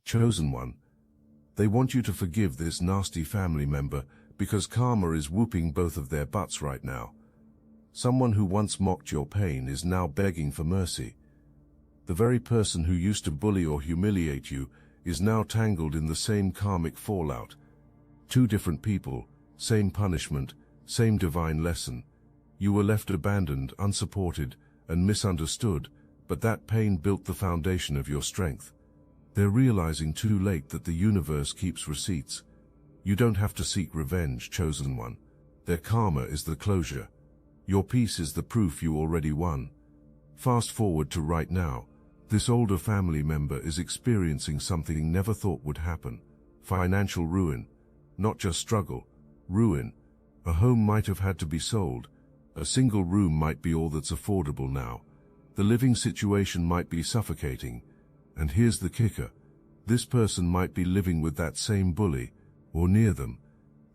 Chosen One. They want you to forgive this nasty family member because karma is whooping both of their butts right now. Someone who once mocked your pain is now begging for mercy. The very person who used to bully or humiliate you is now tangled in the same karmic fallout. Two different people, same punishment, same divine lesson. You were left abandoned, unsupported, and misunderstood, but that pain built the foundation of your strength. They're realizing too late that the universe keeps receipts. You don't have to seek revenge, Chosen One. Their karma is the closure. Your peace is the proof you already won. Fast forward to right now. This older family member is experiencing something never thought would happen. Financial ruin. Not just struggle. Ruin. A home might have had to be sold. A single room might be all that's affordable now. The living situation might be suffocating. And here's the kicker. This person might be living with that same bully, or near them.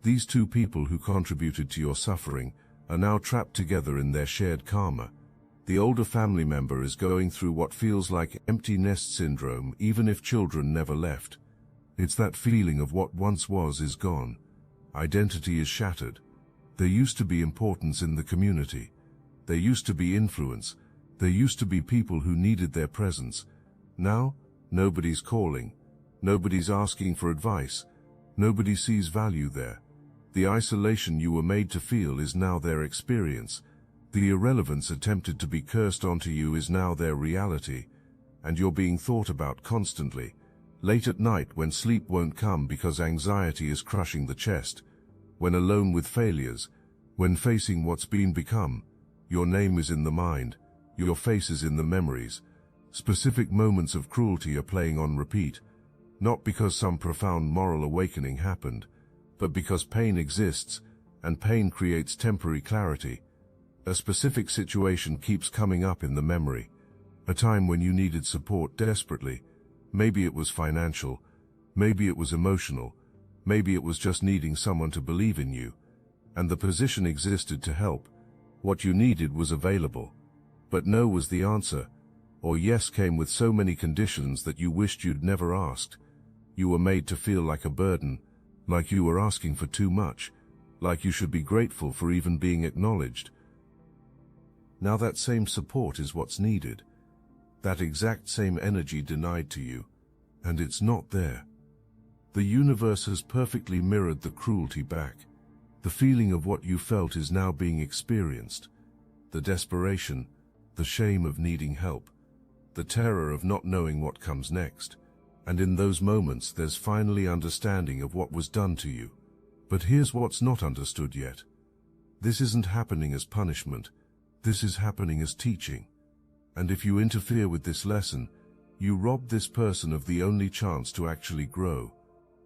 These two people who contributed to your suffering are now trapped together in their shared karma. The older family member is going through what feels like empty nest syndrome, even if children never left. It's that feeling of what once was is gone. Identity is shattered. There used to be importance in the community. There used to be influence. There used to be people who needed their presence. Now, nobody's calling. Nobody's asking for advice. Nobody sees value there. The isolation you were made to feel is now their experience. The irrelevance attempted to be cursed onto you is now their reality. And you're being thought about constantly. Late at night when sleep won't come because anxiety is crushing the chest. When alone with failures. When facing what's been become. Your name is in the mind. Your face is in the memories. Specific moments of cruelty are playing on repeat. Not because some profound moral awakening happened, but because pain exists, and pain creates temporary clarity. A specific situation keeps coming up in the memory. A time when you needed support desperately. Maybe it was financial. Maybe it was emotional. Maybe it was just needing someone to believe in you. And the position existed to help. What you needed was available. But no was the answer. Or yes came with so many conditions that you wished you'd never asked. You were made to feel like a burden, like you were asking for too much, like you should be grateful for even being acknowledged. Now that same support is what's needed. That exact same energy denied to you, and it's not there. The universe has perfectly mirrored the cruelty back. The feeling of what you felt is now being experienced. The desperation, the shame of needing help, the terror of not knowing what comes next. And in those moments there's finally understanding of what was done to you. But here's what's not understood yet. This isn't happening as punishment. This is happening as teaching. And if you interfere with this lesson, you rob this person of the only chance to actually grow.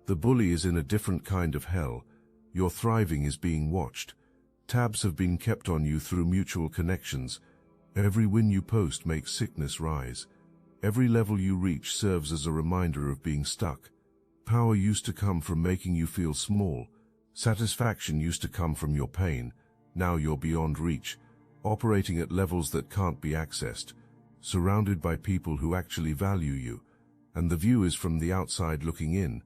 The bully is in a different kind of hell. Your thriving is being watched. Tabs have been kept on you through mutual connections. Every win you post makes sickness rise. Every level you reach serves as a reminder of being stuck. Power used to come from making you feel small. Satisfaction used to come from your pain. Now you're beyond reach, operating at levels that can't be accessed, surrounded by people who actually value you. And the view is from the outside looking in.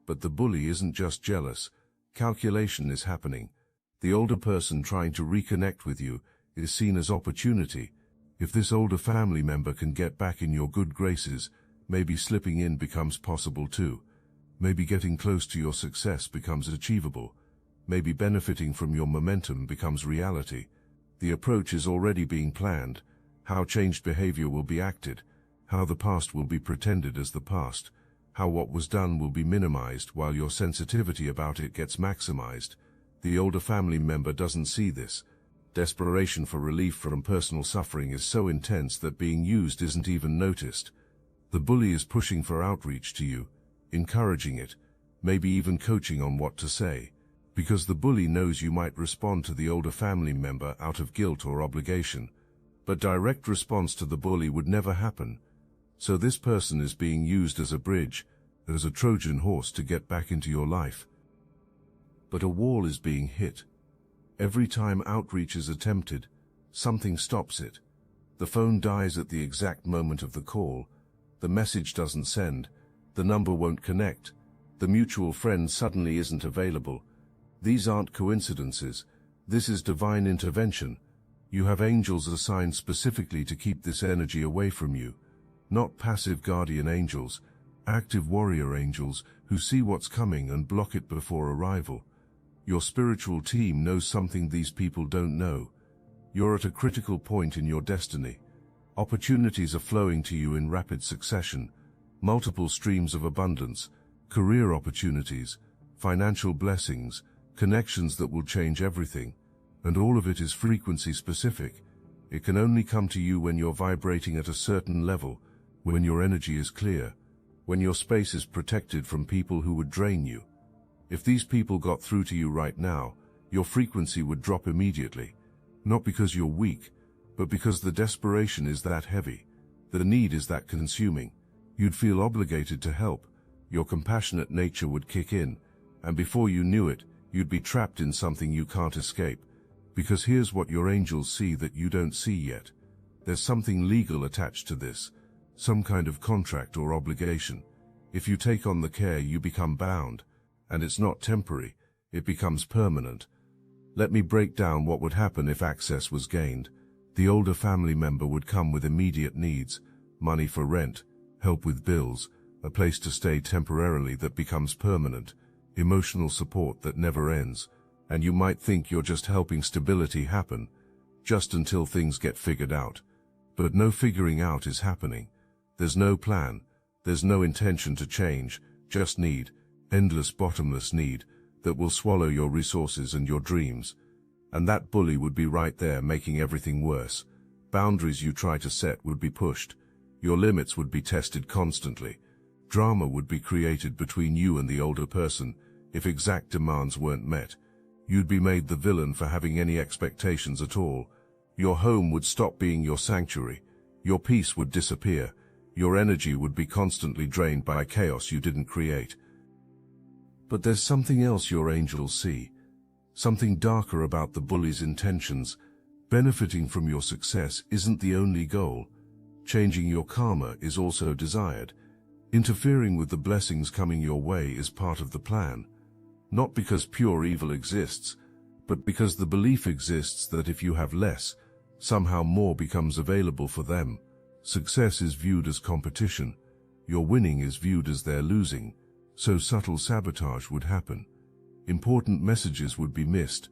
But the bully isn't just jealous. Calculation is happening. The older person trying to reconnect with you is seen as opportunity. If this older family member can get back in your good graces, maybe slipping in becomes possible too. Maybe getting close to your success becomes achievable. Maybe benefiting from your momentum becomes reality. The approach is already being planned. How changed behavior will be acted. How the past will be pretended as the past. How what was done will be minimized while your sensitivity about it gets maximized. The older family member doesn't see this. Desperation for relief from personal suffering is so intense that being used isn't even noticed. The bully is pushing for outreach to you, encouraging it, maybe even coaching on what to say, because the bully knows you might respond to the older family member out of guilt or obligation. But direct response to the bully would never happen. So this person is being used as a bridge, as a Trojan horse to get back into your life. But a wall is being hit. Every time outreach is attempted, something stops it. The phone dies at the exact moment of the call. The message doesn't send, The number won't connect. The mutual friend suddenly isn't available. These aren't coincidences. This is divine intervention. You have angels assigned specifically to keep this energy away from you. Not passive guardian angels, active warrior angels who see what's coming and block it before arrival. Your spiritual team knows something these people don't know. You're at a critical point in your destiny. Opportunities are flowing to you in rapid succession. Multiple streams of abundance, career opportunities, financial blessings, connections that will change everything. And all of it is frequency specific. It can only come to you when you're vibrating at a certain level, when your energy is clear, when your space is protected from people who would drain you. If these people got through to you right now, your frequency would drop immediately. Not because you're weak, but because the desperation is that heavy. The need is that consuming. You'd feel obligated to help. Your compassionate nature would kick in, and before you knew it, you'd be trapped in something you can't escape. Because here's what your angels see that you don't see yet. There's something legal attached to this, some kind of contract or obligation. If you take on the care, you become bound, and it's not temporary, it becomes permanent. Let me break down what would happen if access was gained. The older family member would come with immediate needs, money for rent, help with bills, a place to stay temporarily that becomes permanent, emotional support that never ends. And you might think you're just helping stability happen, just until things get figured out. But no figuring out is happening. There's no plan, there's no intention to change, just need, endless bottomless need, that will swallow your resources and your dreams. And that bully would be right there making everything worse. Boundaries you try to set would be pushed. Your limits would be tested constantly. Drama would be created between you and the older person if exact demands weren't met. You'd be made the villain for having any expectations at all. Your home would stop being your sanctuary. Your peace would disappear. Your energy would be constantly drained by chaos you didn't create. But there's something else your angels see. Something darker about the bully's intentions. Benefiting from your success isn't the only goal. Changing your karma is also desired. Interfering with the blessings coming your way is part of the plan. Not because pure evil exists, but because the belief exists that if you have less, somehow more becomes available for them. Success is viewed as competition. Your winning is viewed as their losing. So subtle sabotage would happen. Important messages would be missed.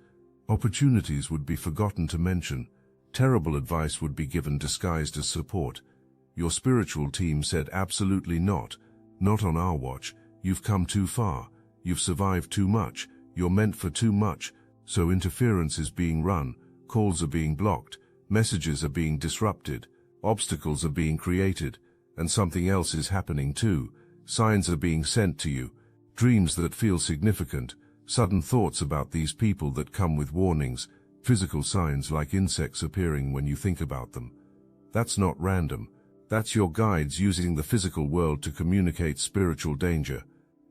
Opportunities would be forgotten to mention. Terrible advice would be given disguised as support. Your spiritual team said absolutely not. Not on our watch. You've come too far. You've survived too much, you're meant for too much, so interference is being run, calls are being blocked, messages are being disrupted, obstacles are being created, and something else is happening too. Signs are being sent to you, dreams that feel significant, sudden thoughts about these people that come with warnings, physical signs like insects appearing when you think about them. That's not random. That's your guides using the physical world to communicate spiritual danger.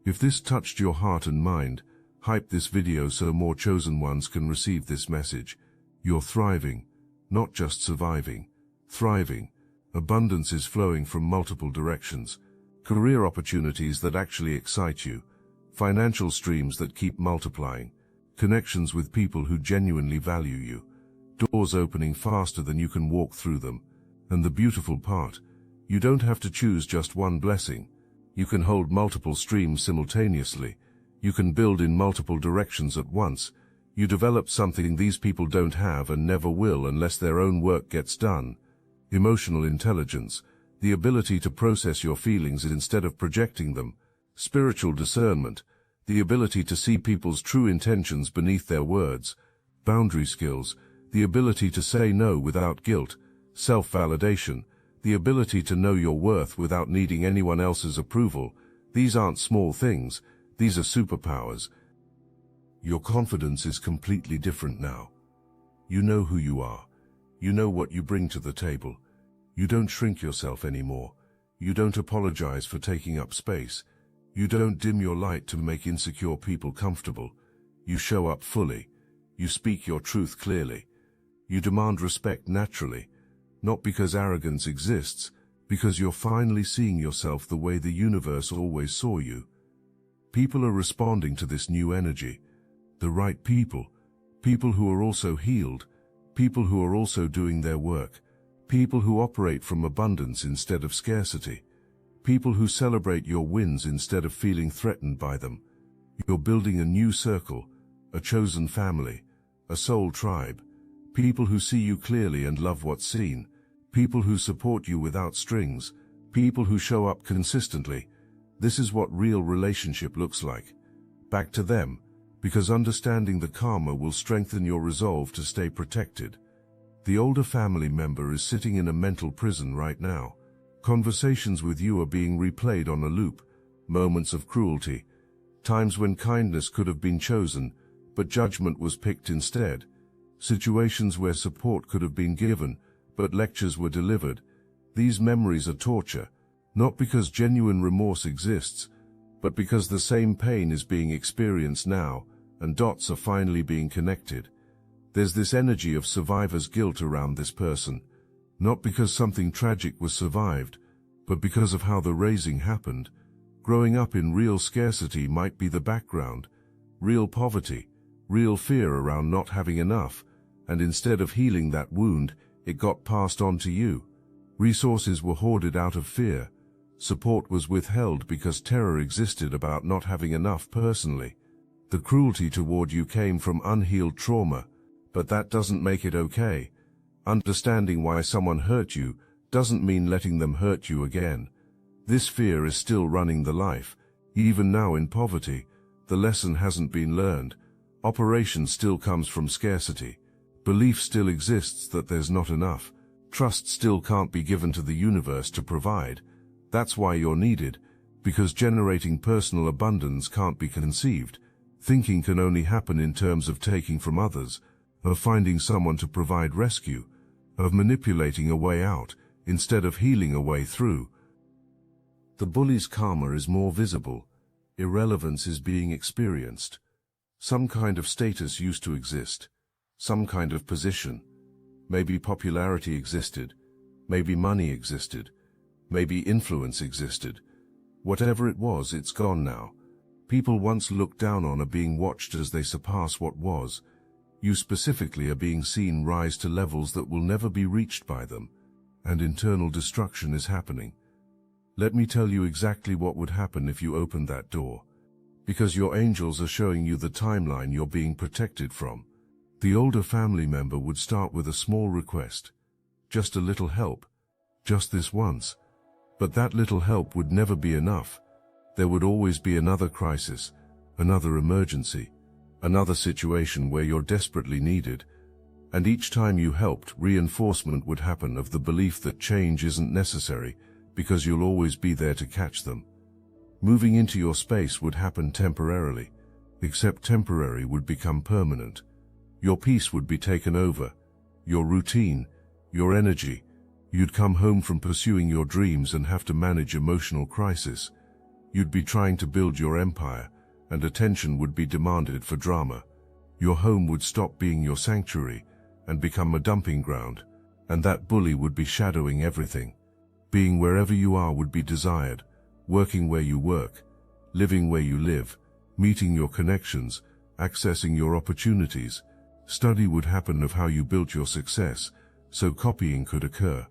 If this touched your heart and mind, hype this video so more chosen ones can receive this message. You're thriving, not just surviving. Thriving. Abundance is flowing from multiple directions. Career opportunities that actually excite you. Financial streams that keep multiplying. Connections with people who genuinely value you. Doors opening faster than you can walk through them. And the beautiful part, you don't have to choose just one blessing. You can hold multiple streams simultaneously. You can build in multiple directions at once. You develop something these people don't have and never will unless their own work gets done. Emotional intelligence, the ability to process your feelings instead of projecting them. Spiritual discernment, the ability to see people's true intentions beneath their words. Boundary skills, the ability to say no without guilt. Self-validation, the ability to know your worth without needing anyone else's approval. These aren't small things, these are superpowers. Your confidence is completely different now. You know who you are. You know what you bring to the table. You don't shrink yourself anymore. You don't apologize for taking up space. You don't dim your light to make insecure people comfortable. You show up fully. You speak your truth clearly. You demand respect naturally. Not because arrogance exists, because you're finally seeing yourself the way the universe always saw you. People are responding to this new energy. The right people. People who are also healed. People who are also doing their work. People who operate from abundance instead of scarcity. People who celebrate your wins instead of feeling threatened by them. You're building a new circle, a chosen family, a soul tribe. People who see you clearly and love what's seen. People who support you without strings. People who show up consistently. This is what real relationship looks like. Back to them, because understanding the karma will strengthen your resolve to stay protected. The older family member is sitting in a mental prison right now. Conversations with you are being replayed on a loop. Moments of cruelty. Times when kindness could have been chosen, but judgment was picked instead. Situations where support could have been given, but lectures were delivered. These memories are torture, not because genuine remorse exists, but because the same pain is being experienced now, and dots are finally being connected. There's this energy of survivor's guilt around this person, not because something tragic was survived, but because of how the raising happened. Growing up in real scarcity might be the background, real poverty, real fear around not having enough, and instead of healing that wound, it got passed on to you. Resources were hoarded out of fear. Support was withheld because terror existed about not having enough personally. The cruelty toward you came from unhealed trauma, but that doesn't make it okay. Understanding why someone hurt you doesn't mean letting them hurt you again. This fear is still running the life. Even now in poverty, the lesson hasn't been learned. Operation still comes from scarcity. Belief still exists that there's not enough. Trust still can't be given to the universe to provide. That's why you're needed, because generating personal abundance can't be conceived. Thinking can only happen in terms of taking from others, of finding someone to provide rescue, of manipulating a way out instead of healing a way through. The bully's karma is more visible. Irrelevance is being experienced. Some kind of status used to exist. Some kind of position. Maybe popularity existed. Maybe money existed. Maybe influence existed. Whatever it was, it's gone now. People once looked down on are being watched as they surpass what was. You specifically are being seen rise to levels that will never be reached by them, and internal destruction is happening. Let me tell you exactly what would happen if you opened that door. Because your angels are showing you the timeline you're being protected from. The older family member would start with a small request. Just a little help. Just this once. But that little help would never be enough. There would always be another crisis, another emergency, another situation where you're desperately needed. And each time you helped, reinforcement would happen of the belief that change isn't necessary, because you'll always be there to catch them. Moving into your space would happen temporarily, except temporary would become permanent. Your peace would be taken over, your routine, your energy. You'd come home from pursuing your dreams and have to manage emotional crisis. You'd be trying to build your empire, and attention would be demanded for drama. Your home would stop being your sanctuary and become a dumping ground, and that bully would be shadowing everything. Being wherever you are would be desired, working where you work, living where you live, meeting your connections, accessing your opportunities. Study would happen of how you built your success, so copying could occur.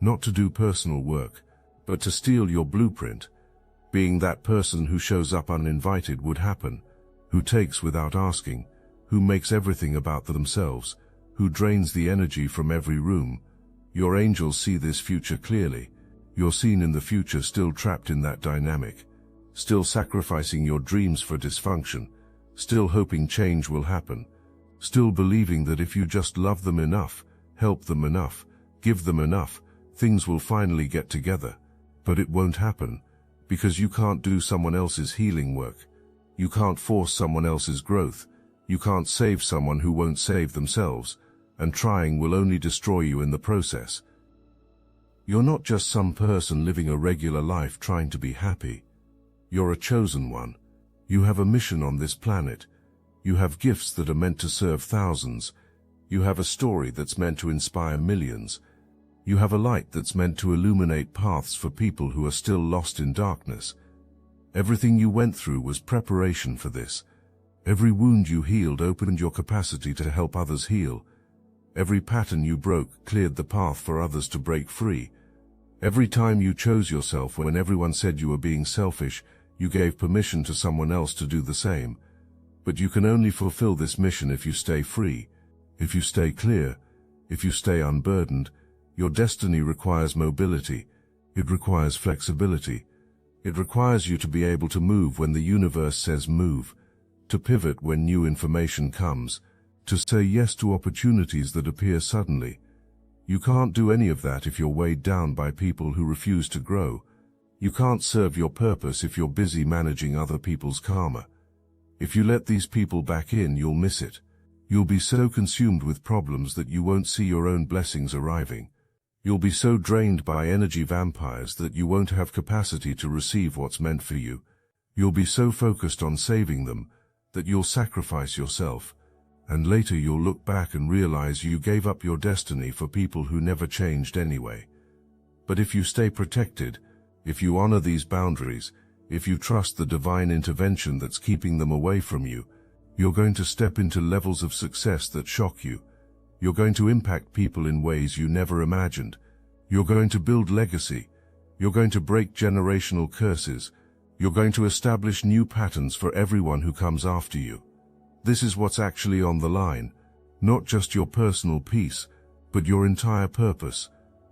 Not to do personal work, but to steal your blueprint. Being that person who shows up uninvited would happen, who takes without asking, who makes everything about themselves, who drains the energy from every room. Your angels see this future clearly. You're seen in the future still trapped in that dynamic, still sacrificing your dreams for dysfunction, still hoping change will happen, still believing that if you just love them enough, help them enough, give them enough, things will finally get together. But it won't happen, because you can't do someone else's healing work. You can't force someone else's growth. You can't save someone who won't save themselves, and trying will only destroy you in the process. You're not just some person living a regular life trying to be happy. You're a chosen one. You have a mission on this planet. You have gifts that are meant to serve thousands. You have a story that's meant to inspire millions. You have a light that's meant to illuminate paths for people who are still lost in darkness. Everything you went through was preparation for this. Every wound you healed opened your capacity to help others heal. Every pattern you broke cleared the path for others to break free. Every time you chose yourself when everyone said you were being selfish, you gave permission to someone else to do the same. But you can only fulfill this mission if you stay free, if you stay clear, if you stay unburdened. Your destiny requires mobility. It requires flexibility. It requires you to be able to move when the universe says move, to pivot when new information comes, to say yes to opportunities that appear suddenly. You can't do any of that if you're weighed down by people who refuse to grow. You can't serve your purpose if you're busy managing other people's karma. If you let these people back in, you'll miss it. You'll be so consumed with problems that you won't see your own blessings arriving. You'll be so drained by energy vampires that you won't have capacity to receive what's meant for you. You'll be so focused on saving them that you'll sacrifice yourself, and later you'll look back and realize you gave up your destiny for people who never changed anyway. But if you stay protected, if you honor these boundaries, if you trust the divine intervention that's keeping them away from you, you're going to step into levels of success that shock you. You're going to impact people in ways you never imagined. You're going to build legacy. You're going to break generational curses. You're going to establish new patterns for everyone who comes after you. This is what's actually on the line, not just your personal peace, but your entire purpose.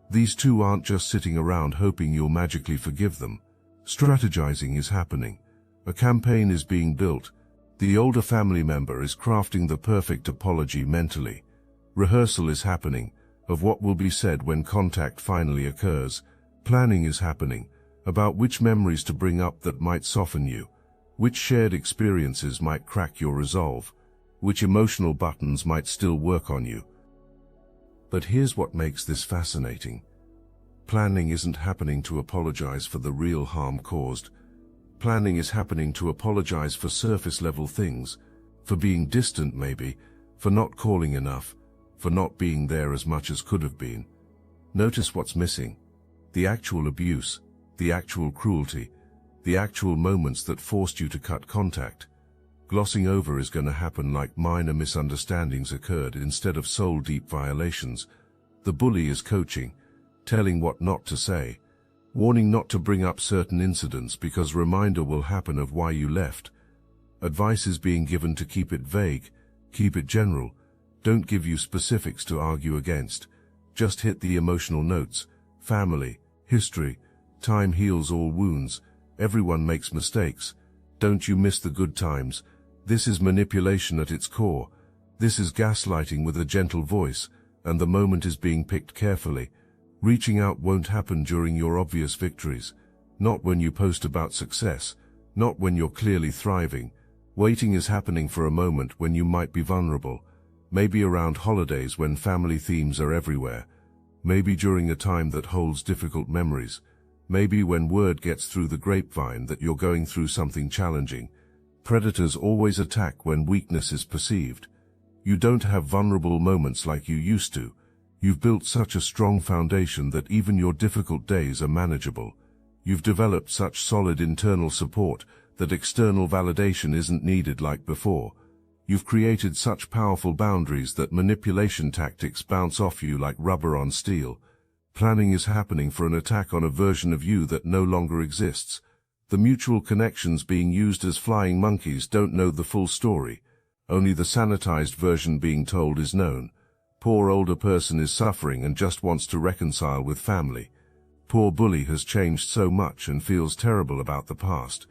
These two aren't just sitting around hoping you'll magically forgive them. Strategizing is happening. A campaign is being built. The older family member is crafting the perfect apology mentally. Rehearsal is happening of what will be said when contact finally occurs. Planning is happening about which memories to bring up that might soften you, which shared experiences might crack your resolve, which emotional buttons might still work on you. But here's what makes this fascinating. Planning isn't happening to apologize for the real harm caused. Planning is happening to apologize for surface-level things, for being distant maybe, for not calling enough, for not being there as much as could have been. Notice what's missing. The actual abuse, the actual cruelty, the actual moments that forced you to cut contact. Glossing over is going to happen like minor misunderstandings occurred instead of soul-deep violations. The bully is coaching, telling what not to say, warning not to bring up certain incidents because reminder will happen of why you left. Advice is being given to keep it vague, keep it general. Don't give you specifics to argue against. Just hit the emotional notes. Family, history, time heals all wounds. Everyone makes mistakes. Don't you miss the good times. This is manipulation at its core. This is gaslighting with a gentle voice, and the moment is being picked carefully. Reaching out won't happen during your obvious victories. Not when you post about success. Not when you're clearly thriving. Waiting is happening for a moment when you might be vulnerable. Maybe around holidays when family themes are everywhere. Maybe during a time that holds difficult memories. Maybe when word gets through the grapevine that you're going through something challenging. Predators always attack when weakness is perceived. You don't have vulnerable moments like you used to. You've built such a strong foundation that even your difficult days are manageable. You've developed such solid internal support that external validation isn't needed like before. You've created such powerful boundaries that manipulation tactics bounce off you like rubber on steel. Planning is happening for an attack on a version of you that no longer exists. The mutual connections being used as flying monkeys don't know the full story. Only the sanitized version being told is known. Poor older person is suffering and just wants to reconcile with family. Poor bully has changed so much and feels terrible about the past.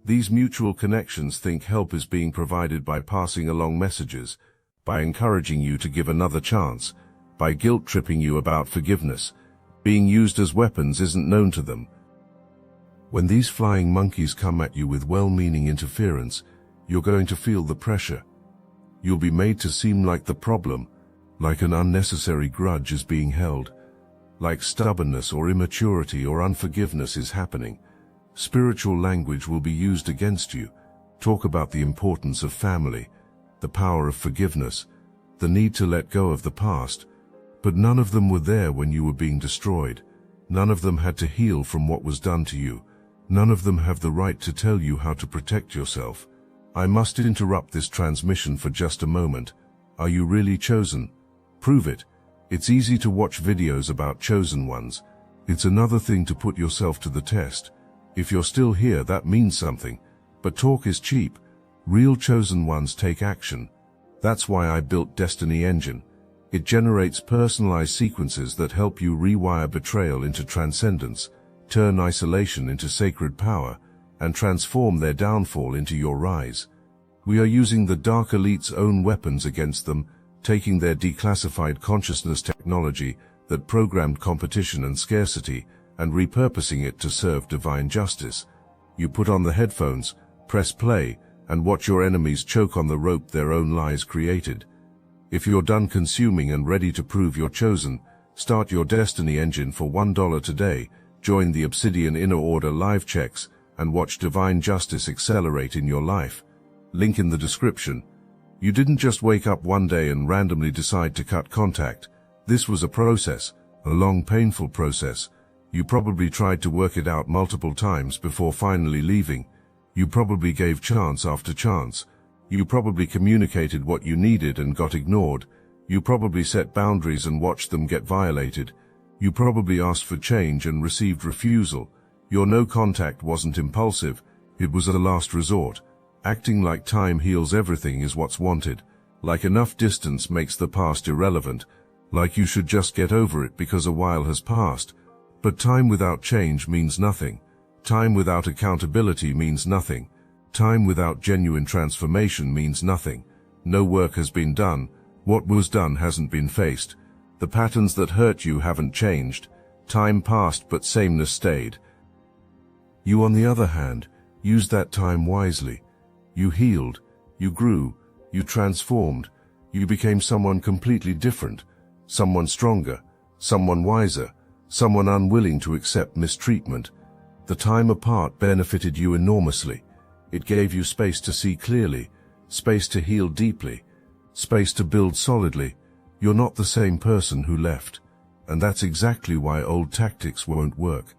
These mutual connections think help is being provided by passing along messages, by encouraging you to give another chance, by guilt-tripping you about forgiveness. Being used as weapons isn't known to them. When these flying monkeys come at you with well-meaning interference, you're going to feel the pressure. You'll be made to seem like the problem, like an unnecessary grudge is being held, like stubbornness or immaturity or unforgiveness is happening. Spiritual language will be used against you. Talk about the importance of family, the power of forgiveness, the need to let go of the past. But none of them were there when you were being destroyed. None of them had to heal from what was done to you. None of them have the right to tell you how to protect yourself. I must interrupt this transmission for just a moment. Are you really chosen? Prove it. It's easy to watch videos about chosen ones. It's another thing to put yourself to the test. If you're still here, that means something. But talk is cheap. Real chosen ones take action. That's why I built Destiny Engine. It generates personalized sequences that help you rewire betrayal into transcendence, turn isolation into sacred power, and transform their downfall into your rise. We are using the Dark Elite's own weapons against them, taking their declassified consciousness technology that programmed competition and scarcity and repurposing it to serve divine justice. You put on the headphones, press play, and watch your enemies choke on the rope their own lies created. If you're done consuming and ready to prove you're chosen, start your Destiny Engine for $1 today, join the Obsidian Inner Order live checks, and watch divine justice accelerate in your life. Link in the description. You didn't just wake up one day and randomly decide to cut contact. This was a process, a long, painful process. You probably tried to work it out multiple times before finally leaving. You probably gave chance after chance. You probably communicated what you needed and got ignored. You probably set boundaries and watched them get violated. You probably asked for change and received refusal. Your no contact wasn't impulsive. It was a last resort. Acting like time heals everything is what's wanted. Like enough distance makes the past irrelevant. Like you should just get over it because a while has passed. But time without change means nothing. Time without accountability means nothing. Time without genuine transformation means nothing. No work has been done. What was done hasn't been faced. The patterns that hurt you haven't changed. Time passed but sameness stayed. You, on the other hand, used that time wisely. You healed, you grew, you transformed, you became someone completely different, someone stronger, someone wiser, someone unwilling to accept mistreatment. The time apart benefited you enormously. It gave you space to see clearly, space to heal deeply, space to build solidly. You're not the same person who left, and that's exactly why old tactics won't work.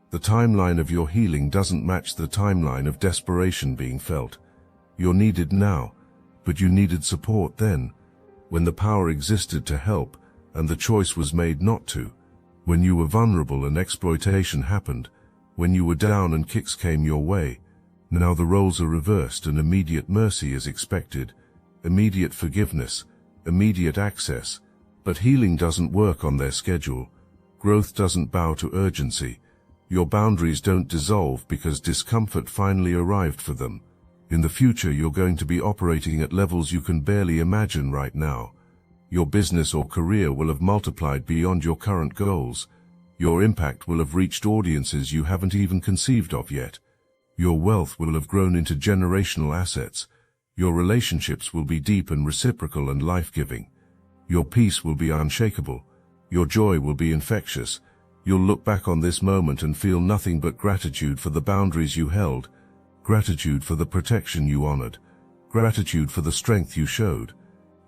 The timeline of your healing doesn't match the timeline of desperation being felt. You're needed now, but you needed support then, when the power existed to help and the choice was made not to, when you were vulnerable and exploitation happened, when you were down and kicks came your way. Now the roles are reversed and immediate mercy is expected, immediate forgiveness, immediate access. But healing doesn't work on their schedule. Growth doesn't bow to urgency. Your boundaries don't dissolve because discomfort finally arrived for them. In the future, you're going to be operating at levels you can barely imagine right now. Your business or career will have multiplied beyond your current goals. Your impact will have reached audiences you haven't even conceived of yet. Your wealth will have grown into generational assets. Your relationships will be deep and reciprocal and life-giving. Your peace will be unshakable. Your joy will be infectious. You'll look back on this moment and feel nothing but gratitude for the boundaries you held, gratitude for the protection you honored, gratitude for the strength you showed.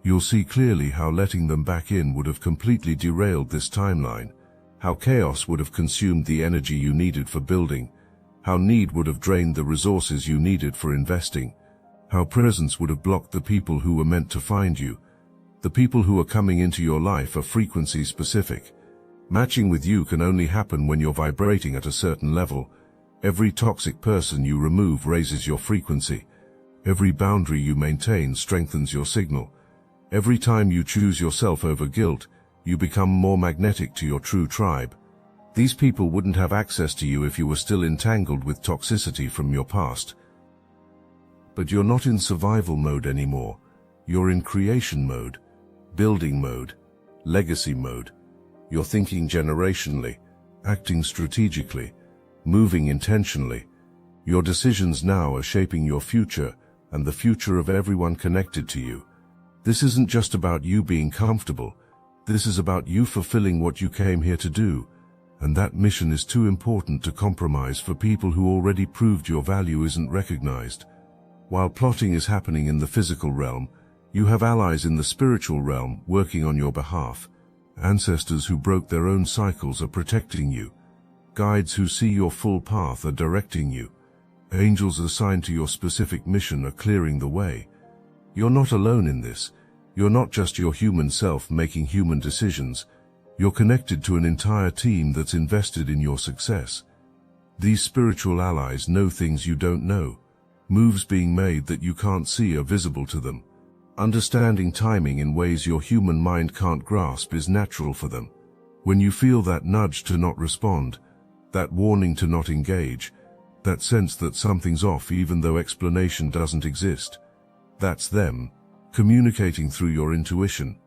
You'll see clearly how letting them back in would have completely derailed this timeline, how chaos would have consumed the energy you needed for building, how need would have drained the resources you needed for investing, how presence would have blocked the people who were meant to find you. The people who are coming into your life are frequency specific. Matching with you can only happen when you're vibrating at a certain level. Every toxic person you remove raises your frequency. Every boundary you maintain strengthens your signal. Every time you choose yourself over guilt, you become more magnetic to your true tribe. These people wouldn't have access to you if you were still entangled with toxicity from your past. But you're not in survival mode anymore. You're in creation mode, building mode, legacy mode. You're thinking generationally, acting strategically, moving intentionally. Your decisions now are shaping your future and the future of everyone connected to you. This isn't just about you being comfortable. This is about you fulfilling what you came here to do. And that mission is too important to compromise for people who already proved your value isn't recognized. While plotting is happening in the physical realm, you have allies in the spiritual realm working on your behalf. Ancestors who broke their own cycles are protecting you. Guides who see your full path are directing you. Angels assigned to your specific mission are clearing the way. You're not alone in this. You're not just your human self making human decisions. You're connected to an entire team that's invested in your success. These spiritual allies know things you don't know. Moves being made that you can't see are visible to them. Understanding timing in ways your human mind can't grasp is natural for them. When you feel that nudge to not respond, that warning to not engage, that sense that something's off even though explanation doesn't exist, that's them, communicating through your intuition,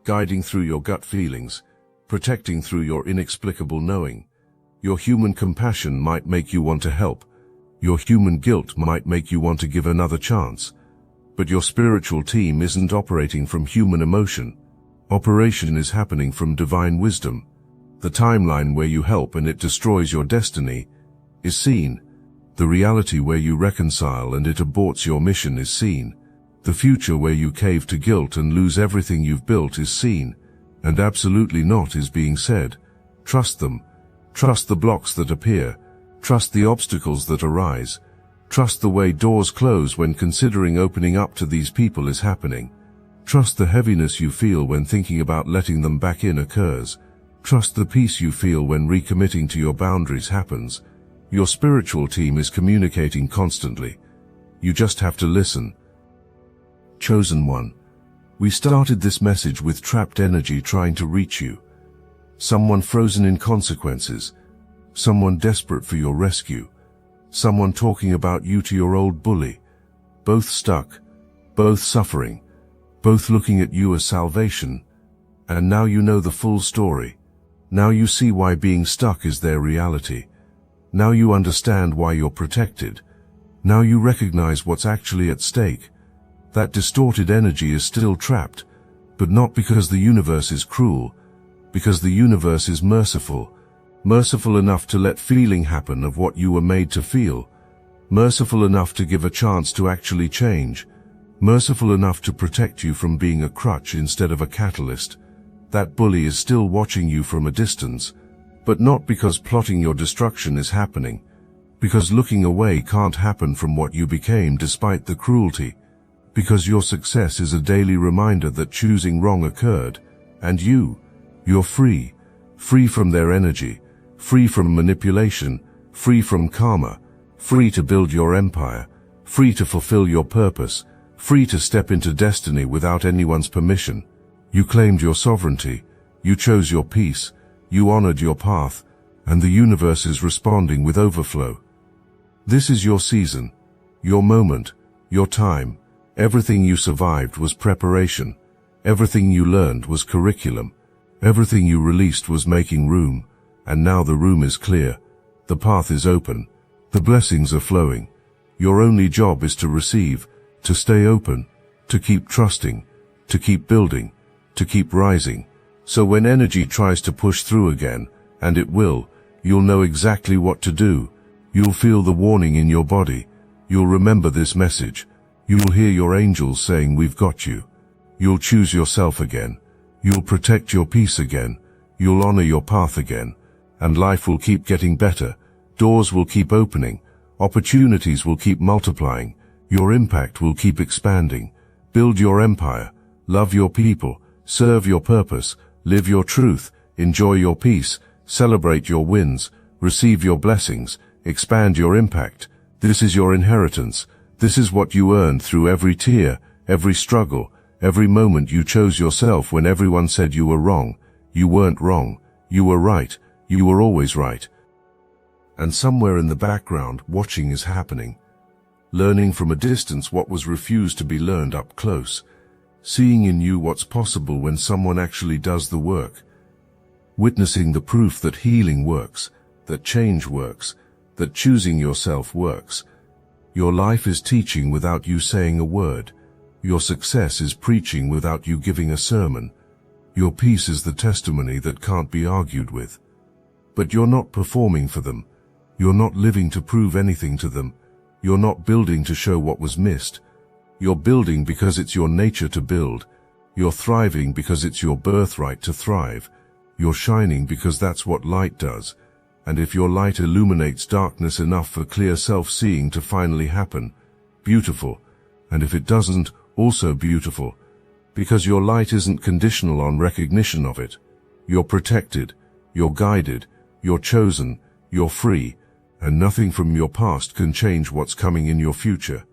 guiding through your gut feelings, protecting through your inexplicable knowing. Your human compassion might make you want to help. Your human guilt might make you want to give another chance. But your spiritual team isn't operating from human emotion. Operation is happening from divine wisdom. The timeline where you help and it destroys your destiny is seen. The reality where you reconcile and it aborts your mission is seen. The future where you cave to guilt and lose everything you've built is seen. And absolutely not is being said. Trust them. Trust the blocks that appear. Trust the obstacles that arise. Trust the way doors close when considering opening up to these people is happening. Trust the heaviness you feel when thinking about letting them back in occurs. Trust the peace you feel when recommitting to your boundaries happens. Your spiritual team is communicating constantly. You just have to listen. Chosen one. We started this message with trapped energy trying to reach you. Someone frozen in consequences. Someone desperate for your rescue. Someone talking about you to your old bully. Both stuck. Both suffering. Both looking at you as salvation. And now you know the full story. Now you see why being stuck is their reality. Now you understand why you're protected. Now you recognize what's actually at stake. That distorted energy is still trapped, but not because the universe is cruel, because the universe is merciful. Merciful enough to let feeling happen of what you were made to feel. Merciful enough to give a chance to actually change. Merciful enough to protect you from being a crutch instead of a catalyst. That bully is still watching you from a distance, but not because plotting your destruction is happening, because looking away can't happen from what you became despite the cruelty, because your success is a daily reminder that choosing wrong occurred, and you're free, free from their energy, free from manipulation, free from karma, free to build your empire, free to fulfill your purpose, free to step into destiny without anyone's permission. You claimed your sovereignty, you chose your peace, you honored your path, and the universe is responding with overflow. This is your season, your moment, your time. Everything you survived was preparation. Everything you learned was curriculum. Everything you released was making room. And now the room is clear. The path is open. The blessings are flowing. Your only job is to receive, to stay open, to keep trusting, to keep building, to keep rising. So when energy tries to push through again, and it will, you'll know exactly what to do. You'll feel the warning in your body. You'll remember this message. You'll hear your angels saying, "We've got you." You'll choose yourself again. You'll protect your peace again. You'll honor your path again. And life will keep getting better. Doors will keep opening. Opportunities will keep multiplying. Your impact will keep expanding. Build your empire. Love your people. Serve your purpose. Live your truth. Enjoy your peace. Celebrate your wins. Receive your blessings. Expand your impact. This is your inheritance. This is what you earned through every tear, every struggle, every moment you chose yourself when everyone said you were wrong. You weren't wrong. You were right. You were always right. And somewhere in the background, watching is happening. Learning from a distance what was refused to be learned up close. Seeing in you what's possible when someone actually does the work. Witnessing the proof that healing works, that change works, that choosing yourself works. Your life is teaching without you saying a word. Your success is preaching without you giving a sermon. Your peace is the testimony that can't be argued with. But you're not performing for them. You're not living to prove anything to them. You're not building to show what was missed. You're building because it's your nature to build. You're thriving because it's your birthright to thrive. You're shining because that's what light does. And if your light illuminates darkness enough for clear self-seeing to finally happen, beautiful. And if it doesn't, also beautiful. Because your light isn't conditional on recognition of it. You're protected, you're guided, you're chosen, you're free, and nothing from your past can change what's coming in your future.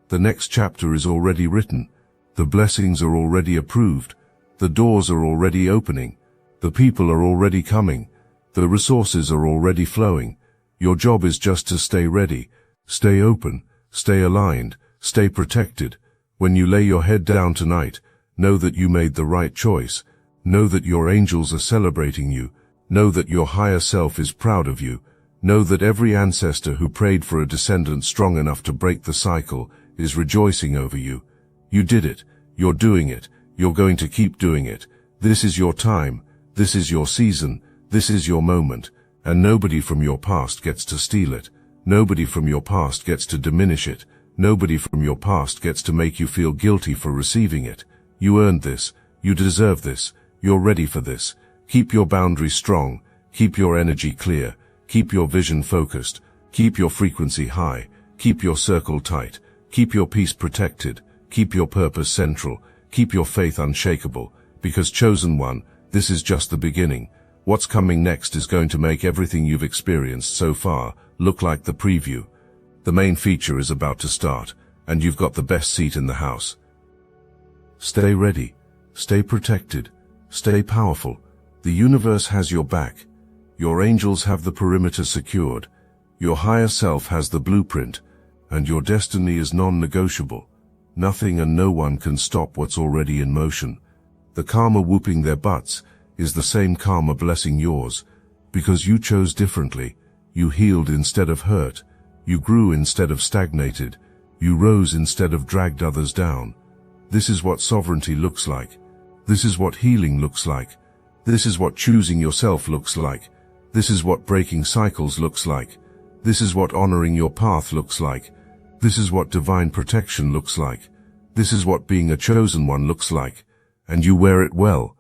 The next chapter is already written. The blessings are already approved. The doors are already opening. The people are already coming. The resources are already flowing. Your job is just to stay ready, stay open, stay aligned, stay protected. When you lay your head down tonight, know that you made the right choice. Know that your angels are celebrating you. Know that your higher self is proud of you. Know that every ancestor who prayed for a descendant strong enough to break the cycle is rejoicing over you. You did it. You're doing it. You're going to keep doing it. This is your time. This is your season. This is your moment. And nobody from your past gets to steal it. Nobody from your past gets to diminish it. Nobody from your past gets to make you feel guilty for receiving it. You earned this. You deserve this. You're ready for this. Keep your boundaries strong. Keep your energy clear. Keep your vision focused. Keep your frequency high. Keep your circle tight. Keep your peace protected. Keep your purpose central. Keep your faith unshakable. Because chosen one, this is just the beginning. What's coming next is going to make everything you've experienced so far look like the preview. The main feature is about to start, and you've got the best seat in the house. Stay ready. Stay protected. Stay powerful. The universe has your back. Your angels have the perimeter secured. Your higher self has the blueprint, and your destiny is non-negotiable. Nothing and no one can stop what's already in motion. The karma whooping their butts is the same karma blessing yours, because you chose differently. You healed instead of hurt. You grew instead of stagnated. You rose instead of dragged others down. This is what sovereignty looks like. This is what healing looks like. This is what choosing yourself looks like. This is what breaking cycles looks like. This is what honoring your path looks like. This is what divine protection looks like. This is what being a chosen one looks like. And you wear it well.